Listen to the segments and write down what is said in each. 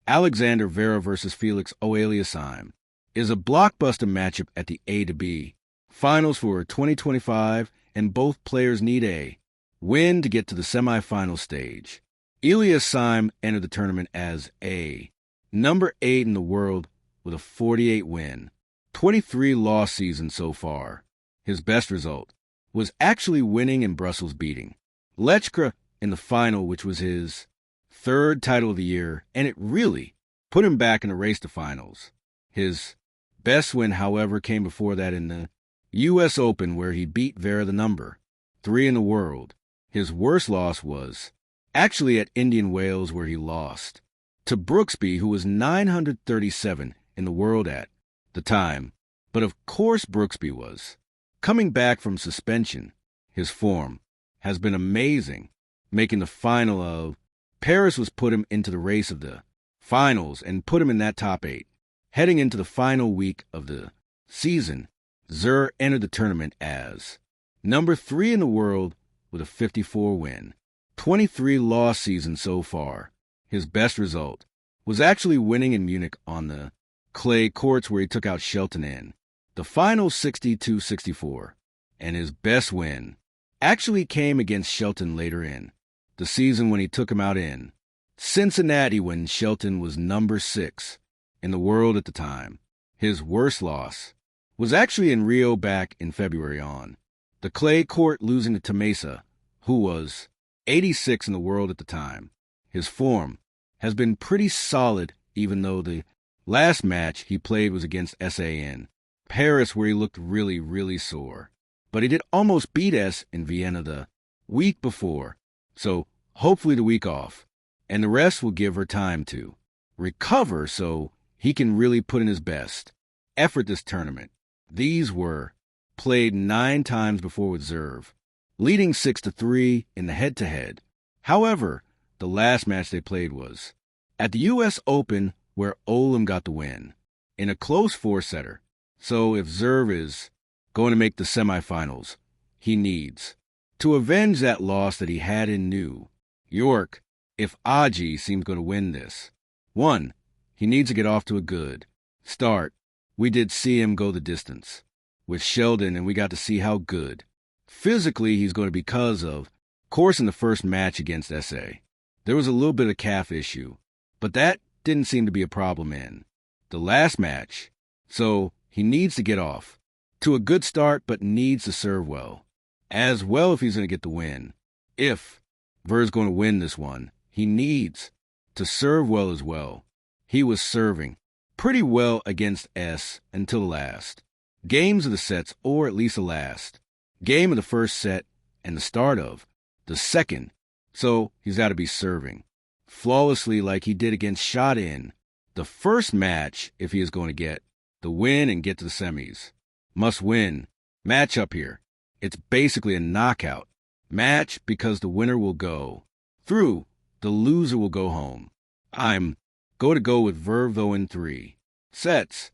Alexander Zverev versus Felix Auger-Aliassime is a blockbuster matchup at the A to B finals for 2025, and both players need a win to get to the semifinal stage. Auger-Aliassime entered the tournament as a number 8 in the world with a 48-win, 23-loss season so far. His best result was actually winning in Brussels, beating Lechka in the final, which was his third title of the year, and it really put him back in the race to finals. His best win, however, came before that in the U.S. Open, where he beat Zverev, the number 3 in the world. His worst loss was actually at Indian Wales, where he lost to Brooksby, who was 937 in the world at the time. But of course Brooksby was coming back from suspension. His form has been amazing, making the final of Paris was put him into the race of the finals and put him in that top 8. Heading into the final week of the season, Zverev entered the tournament as number 3 in the world with a 54-win, 23-loss season so far. His best result was actually winning in Munich on the clay courts, where he took out Shelton in the final 62-64, and his best win actually came against Shelton later in the season when he took him out in Cincinnati when Shelton was number 6 in the world at the time. His worst loss was actually in Rio back in February on the clay court, losing to Mesa, who was 86 in the world at the time. His form has been pretty solid, even though the last match he played was against S.A. in Paris, where he looked really, really sore. But he did almost beat S in Vienna the week before, so hopefully the week off, and the rest will give her time to recover so he can really put in his best effort this tournament. These were played 9 times before with Zverev, leading 6-3 in the head-to-head. However, the last match they played was at the U.S. Open, where Olam got the win in a close 4-setter. So if Zverev is going to make the semifinals, he needs to avenge that loss that he had in New York. If Augie seems going to win this 1, he needs to get off to a good start. We did see him go the distance with Sheldon, and we got to see how good physically he's going to be because of course in the first match against S.A. there was a little bit of calf issue, but that didn't seem to be a problem in the last match. So he needs to get off to a good start, but needs to serve well as well if he's going to get the win. If Zverev's going to win this one, he needs to serve well as well. He was serving pretty well against S until the last games of the sets, or at least the last game of the first set and the start of the second. So he's got to be serving flawlessly like he did against Shot in the first match if he is going to get the win and get to the semis. Must win matchup here. It's basically a knockout match because the winner will go through, the loser will go home. I'm going to go with Zverev though in 3 sets.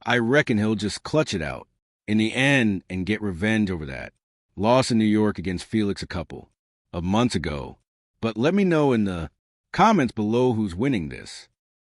I reckon he'll just clutch it out in the end and get revenge over that loss in New York against Felix a couple of months ago. But let me know in the comments below who's winning this.